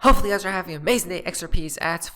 Hopefully you guys are having an amazing day. XRP is at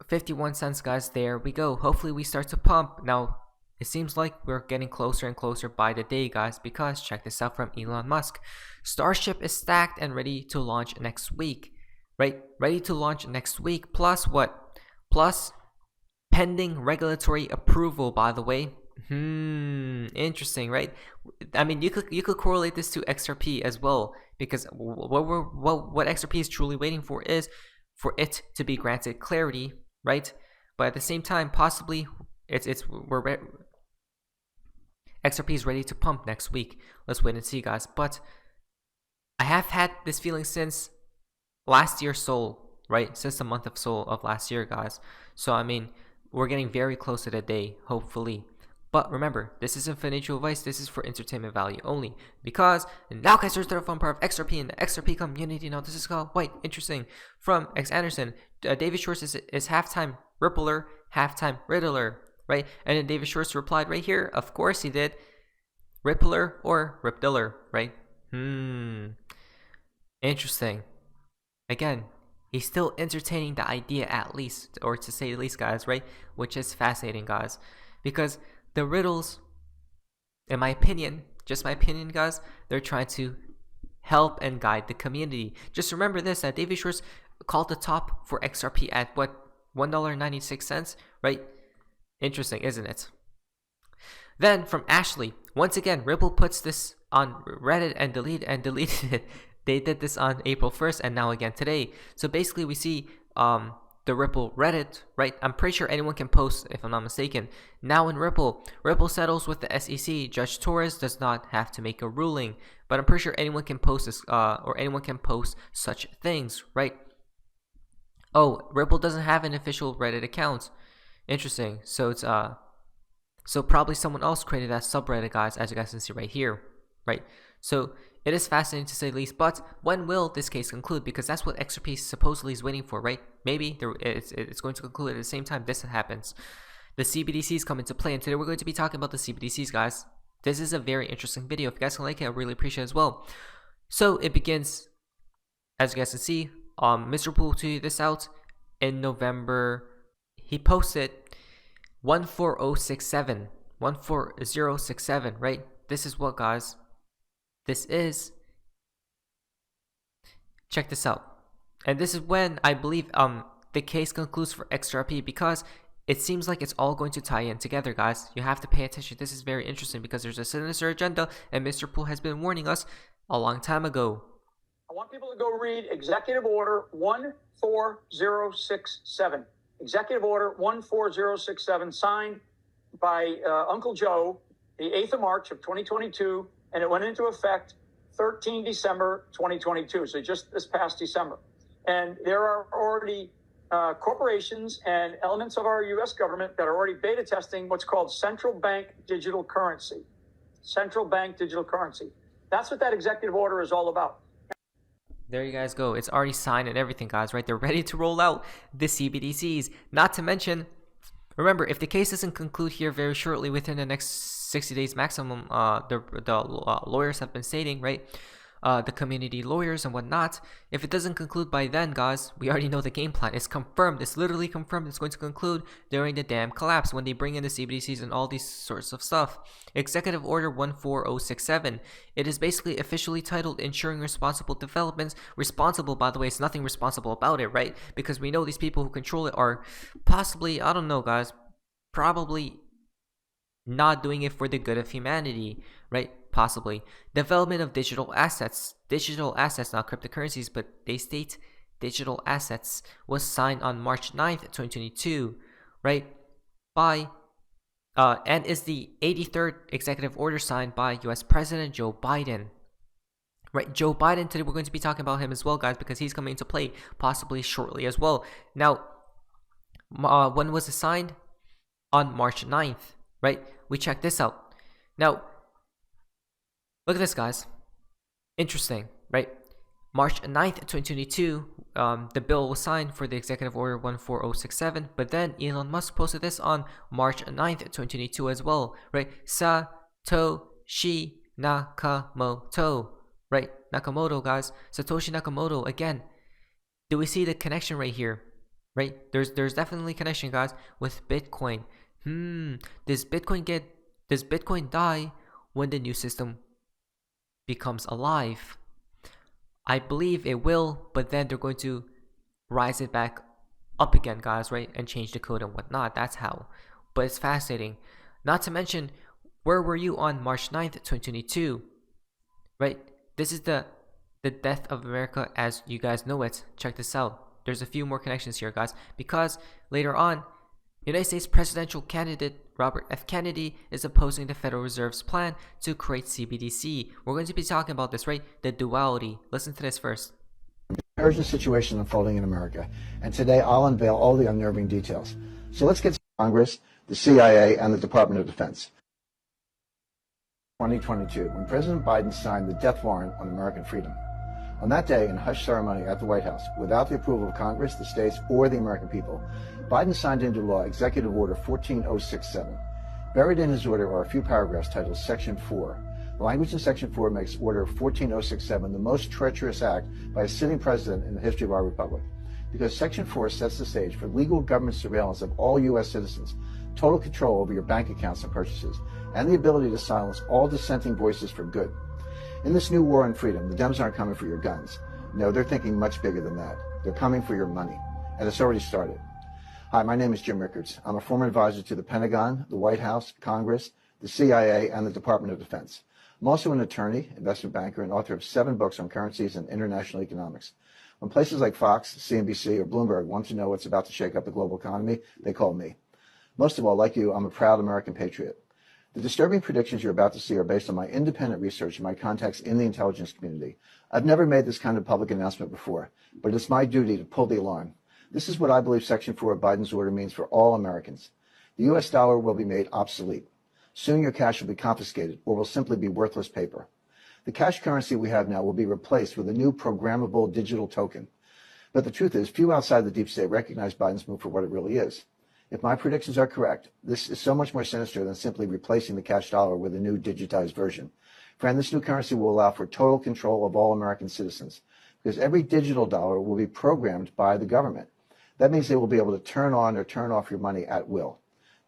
51 cents, guys. There we go. Hopefully we start to pump. Now, it seems like we're getting closer and closer by the day, guys, because check this out from Elon Musk. Starship is stacked and ready to launch next week, right? Ready to launch next week. Plus what? Plus pending regulatory approval, by the way. Interesting, right? I mean, you could correlate this to XRP as well, because what XRP is truly waiting for is for it to be granted clarity, right? But at the same time, possibly XRP is ready to pump next week. Let's wait and see, guys. But I have had this feeling since last year's Sol, right? Since the month of Sol of last year, guys. So I mean, we're getting very close to the day, hopefully. But remember, this isn't financial advice, this is for entertainment value only. Because now guys, there's the fun part of XRP and the XRP community. Now this is called quite interesting. From X Anderson, David Schwartz is halftime rippler, halftime riddler, right? And then David Schwartz replied right here, of course he did. Rippler or ripdiller, right? Interesting. Again, he's still entertaining the idea at least, or to say the least, guys, right? Which is fascinating, guys. Because the riddles, in my opinion, just my opinion, guys, they're trying to help and guide the community. Just remember this, that David Schwartz called the top for XRP at what, $1.96, right? Interesting, isn't it? Then from Ashley, once again, Ripple puts this on Reddit and deleted it. They did this on April 1st and now again today. So basically we see the Ripple Reddit, right? I'm pretty sure anyone can post, if I'm not mistaken. Now in Ripple settles with the SEC. Judge Torres does not have to make a ruling, but I'm pretty sure anyone can post this, or anyone can post such things, right? Oh, Ripple doesn't have an official Reddit account. Interesting. So it's so probably someone else created that subreddit, guys, as you guys can see right here, right? So it is fascinating to say the least, but when will this case conclude? Because that's what XRP supposedly is waiting for, right? Maybe it's going to conclude at the same time this happens. The CBDCs come into play, and today we're going to be talking about the CBDCs, guys. This is a very interesting video. If you guys can like it, I really appreciate it as well. So it begins, as you guys can see, Mr. Poole tweeted this out in November. He posted 14067, right? This is what, guys? This is, check this out, and this is when I believe the case concludes for XRP, because it seems like it's all going to tie in together, guys. You have to pay attention. This is very interesting because there's a sinister agenda, and Mr. Poole has been warning us a long time ago. I want people to go read Executive Order 14067. Executive Order 14067, signed by Uncle Joe, the 8th of March of 2022. And it went into effect 13 December 2022, so just this past December. And there are already corporations and elements of our U.S. government that are already beta testing what's called central bank digital currency. Central bank digital currency. That's what that executive order is all about. There you guys go. It's already signed and everything, guys, right? They're ready to roll out the CBDCs. Not to mention, remember, if the case doesn't conclude here very shortly, within the next 60 days maximum, the lawyers have been stating, right? The community lawyers and whatnot. If it doesn't conclude by then, guys, we already know the game plan. It's confirmed. It's literally confirmed. It's going to conclude during the damn collapse when they bring in the CBDCs and all these sorts of stuff. Executive Order 14067. It is basically officially titled Ensuring Responsible Developments. Responsible, by the way, it's nothing responsible about it, right? Because we know these people who control it are possibly, I don't know, guys, probably not doing it for the good of humanity, right? Possibly. Development of digital assets, not cryptocurrencies, but they state digital assets, was signed on March 9th, 2022, right? By and is the 83rd executive order signed by US President Joe Biden. Right, Joe Biden, today we're going to be talking about him as well, guys, because he's coming into play possibly shortly as well. Now, when was it signed? On March 9th. Right, we check this out. Now, look at this, guys. Interesting, right? March 9th, 2022, the bill was signed for the Executive Order 14067, but then Elon Musk posted this on March 9th, 2022 as well, right? Satoshi Nakamoto, right? Nakamoto, guys. Satoshi Nakamoto, again. do we see the connection right here? Right? There's definitely connection, guys, with Bitcoin. Does Bitcoin die when the new system becomes alive? I believe it will, but then they're going to rise it back up again, guys, right? And change the code and whatnot. That's how. But it's fascinating. Not to mention, where were you on March 9th, 2022? Right? This is the death of America as you guys know it. Check this out. There's a few more connections here, guys, because later on, United States presidential candidate Robert F. Kennedy is opposing the Federal Reserve's plan to create CBDC. We're going to be talking about this, right? The duality. Listen to this first. Urgent situation unfolding in America, and today I'll unveil all the unnerving details. So let's get to Congress, the CIA, and the Department of Defense. 2022, when President Biden signed the death warrant on American freedom. On that day, in a hush ceremony at the White House, without the approval of Congress, the states, or the American people, Biden signed into law Executive Order 14067. Buried in his order are a few paragraphs titled Section 4. The language in Section 4 makes Order 14067 the most treacherous act by a sitting president in the history of our republic, because Section 4 sets the stage for legal government surveillance of all U.S. citizens, total control over your bank accounts and purchases, and the ability to silence all dissenting voices for good. In this new war on freedom, the Dems aren't coming for your guns. No, they're thinking much bigger than that. They're coming for your money, and it's already started. Hi, my name is Jim Rickards. I'm a former advisor to the Pentagon, the White House, Congress, the CIA, and the Department of Defense. I'm also an attorney, investment banker, and author of 7 books on currencies and international economics. When places like Fox, CNBC, or Bloomberg want to know what's about to shake up the global economy, they call me. Most of all, like you, I'm a proud American patriot. The disturbing predictions you're about to see are based on my independent research and my contacts in the intelligence community. I've never made this kind of public announcement before, but it's my duty to pull the alarm. This is what I believe Section 4 of Biden's order means for all Americans. The U.S. dollar will be made obsolete. Soon your cash will be confiscated or will simply be worthless paper. The cash currency we have now will be replaced with a new programmable digital token. But the truth is, few outside the deep state recognize Biden's move for what it really is. If my predictions are correct, this is so much more sinister than simply replacing the cash dollar with a new digitized version. Friend, this new currency will allow for total control of all American citizens, because every digital dollar will be programmed by the government. That means they will be able to turn on or turn off your money at will.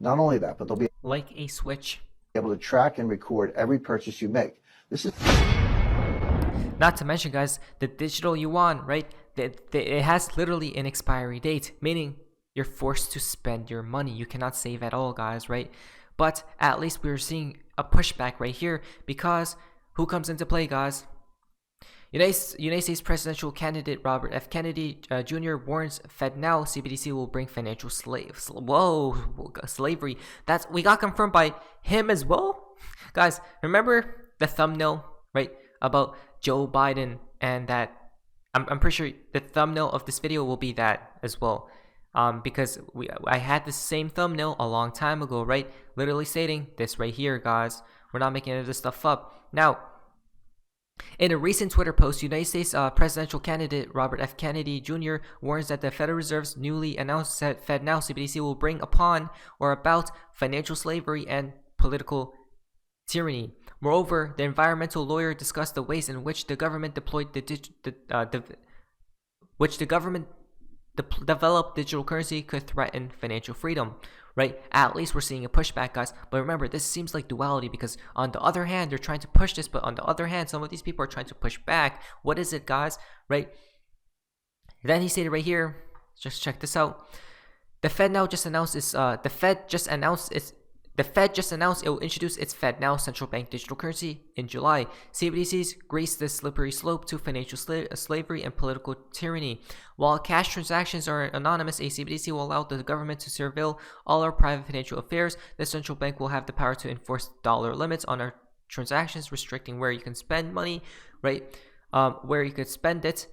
Not only that, but they'll be like a switch, able to track and record every purchase you make. This is not to mention, guys, the digital yuan, right? It has literally an expiry date, meaning you're forced to spend your money. You cannot save at all, guys, right? But at least we're seeing a pushback right here, because who comes into play, guys? United States presidential candidate Robert F. Kennedy Jr. warns Fed now CBDC will bring financial slavery. We got confirmed by him as well, guys. Remember the thumbnail, right, about Joe Biden, and that I'm pretty sure the thumbnail of this video will be that as well. Because I had the same thumbnail a long time ago, right? Literally stating this right here, guys. We're not making any of this stuff up. Now, in a recent Twitter post, United States presidential candidate Robert F. Kennedy Jr. warns that the Federal Reserve's newly announced Fed Now CBDC will bring upon or about financial slavery and political tyranny. Moreover, the environmental lawyer discussed the ways in which the government developed digital currency could threaten financial freedom, right? At least we're seeing a pushback, guys. But remember, this seems like duality, because on the other hand, they're trying to push this, but on the other hand, some of these people are trying to push back. What is it, guys? Right? Then he stated right here, just check this out. The Fed just announced it will introduce its Fed Now central bank digital currency in July. CBDCs grace the slippery slope to financial slavery and political tyranny. While cash transactions are anonymous, a CBDC will allow the government to surveil all our private financial affairs. The central bank will have the power to enforce dollar limits on our transactions, restricting where you can spend money, right? Where you could spend it,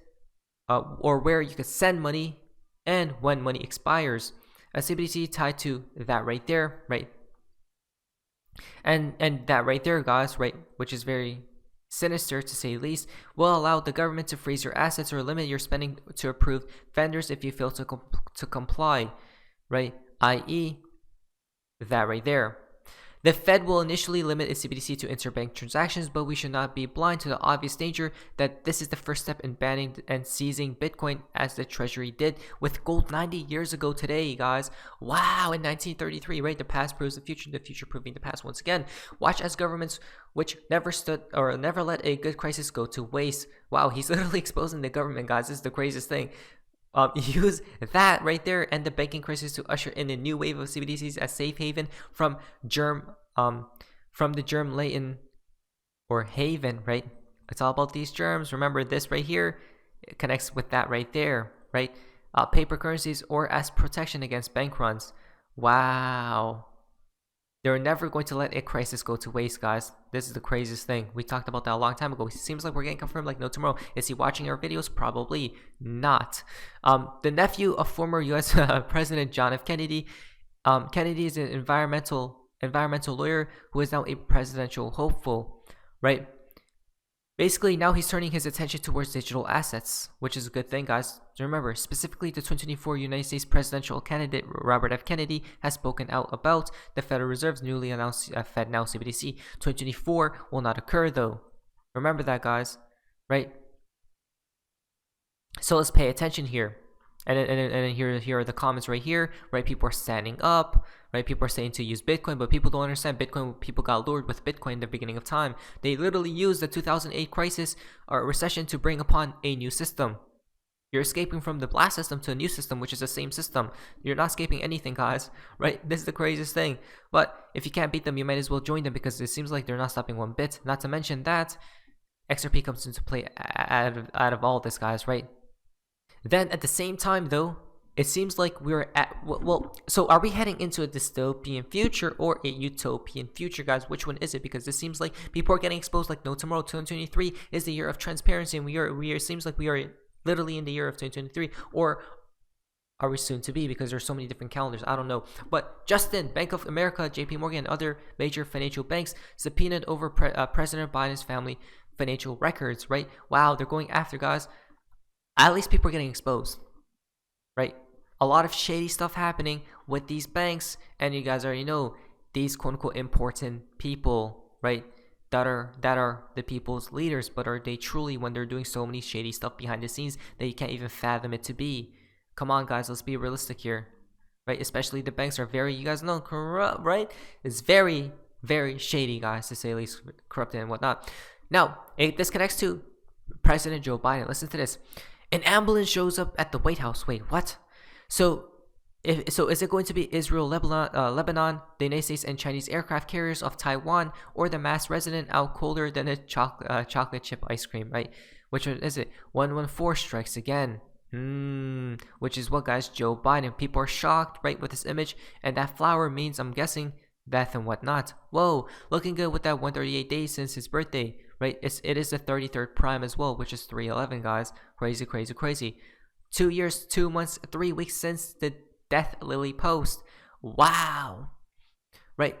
or where you could send money, and when money expires. A CBDC tied to that right there, right? And that right there, guys, right, which is very sinister to say the least, will allow the government to freeze your assets or limit your spending to approved vendors if you fail to comply, right? I.e., that right there. The Fed will initially limit its CBDC to interbank transactions, but we should not be blind to the obvious danger that this is the first step in banning and seizing Bitcoin, as the Treasury did with gold 90 years ago today, guys. Wow, in 1933, right? The past proves the future proving the past once again. Watch as governments which never let a good crisis go to waste. Wow, he's literally exposing the government, guys. This is the craziest thing. Use that right there and the banking crisis to usher in a new wave of CBDCs as safe haven from the germ latent or haven, right? It's all about these germs. Remember this right here, it connects with that right there, right? Paper currencies or as protection against bank runs. Wow. They're never going to let a crisis go to waste, guys. This is the craziest thing. We talked about that a long time ago. It seems like we're getting confirmed like no tomorrow. Is he watching our videos? Probably not. The nephew of former U.S. President John F. Kennedy. Kennedy is an environmental lawyer who is now a presidential hopeful, right? Basically, now he's turning his attention towards digital assets, which is a good thing, guys. Remember, specifically the 2024 United States presidential candidate Robert F. Kennedy has spoken out about the Federal Reserve's newly announced FedNow CBDC. 2024 will not occur, though. Remember that, guys, right? So let's pay attention here. And then here are the comments right here, right? People are standing up, right? People are saying to use Bitcoin, but people don't understand Bitcoin. People got lured with Bitcoin in the beginning of time. They literally used the 2008 crisis or recession to bring upon a new system. You're escaping from the blast system to a new system, which is the same system. You're not escaping anything, guys, right? This is the craziest thing. But if you can't beat them, you might as well join them because it seems like they're not stopping one bit. Not to mention that XRP comes into play out of all this, guys, right? Then at the same time, though, it seems like we're at, well, so are we heading into a dystopian future or a utopian future, guys? Which one is it? Because it seems like people are getting exposed like no tomorrow. 2023 is the year of transparency, and it seems like we are literally in the year of 2023, or are we soon to be? Because there's so many different calendars. I don't know. But Justin, Bank of America, JP Morgan, and other major financial banks subpoenaed over President Biden's family financial records, right? Wow, they're going after, guys. At least people are getting exposed, right? A lot of shady stuff happening with these banks, and you guys already know these quote-unquote important people, right? That are the people's leaders, but are they truly, when they're doing so many shady stuff behind the scenes that you can't even fathom it to be? Come on, guys, let's be realistic here, right? Especially the banks are very, you guys know, corrupt, right? It's very, very shady, guys, to say the least, corrupted and whatnot. Now, this connects to President Joe Biden. Listen to this. An ambulance shows up at the White House. Wait, what? So is it going to be Israel, Lebanon, the United States, and Chinese aircraft carriers off Taiwan, or the mass resident out colder than a chocolate chip ice cream, right? Which one is it? 114 strikes again. Which is what, guys? Joe Biden. People are shocked, right, with this image, and that flower means, I'm guessing, death and whatnot. Whoa, looking good with that 138 days since his birthday, right? It is the 33rd prime as well, which is 311, guys. Crazy, crazy, crazy. 2 years, 2 months, 3 weeks since the Death Lily post. Wow. Right?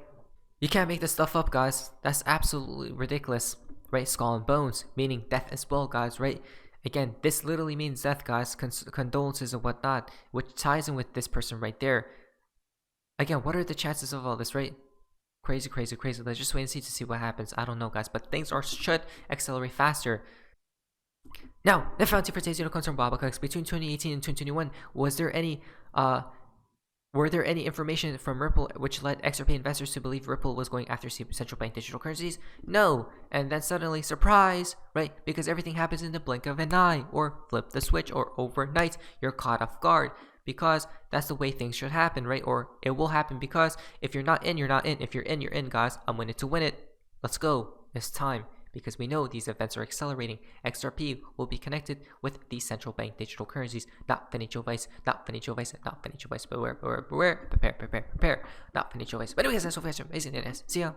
You can't make this stuff up, guys. That's absolutely ridiculous, right? Skull and bones, meaning death as well, guys, right? Again, this literally means death, guys. Condolences and whatnot, which ties in with this person right there. Again, what are the chances of all this, right? Crazy, crazy, crazy. Let's just wait and see to see what happens. I don't know, guys, but things should accelerate faster. Now, the fountain for today's concern Babacooks between 2018 and 2021. Were there any information from Ripple which led XRP investors to believe Ripple was going after central bank digital currencies? No. And then suddenly, surprise, right? Because everything happens in the blink of an eye, or flip the switch, or overnight, you're caught off guard. Because that's the way things should happen, right? Or it will happen, because if you're not in, you're not in. If you're in, guys. I'm in it to win it. Let's go. It's time. Because we know these events are accelerating. XRP will be connected with these central bank digital currencies. Not financial vice, not financial vice, not financial vice. Beware, beware, beware. Prepare. Not financial vice. But anyways, that's so fast. Amazing it is. See ya.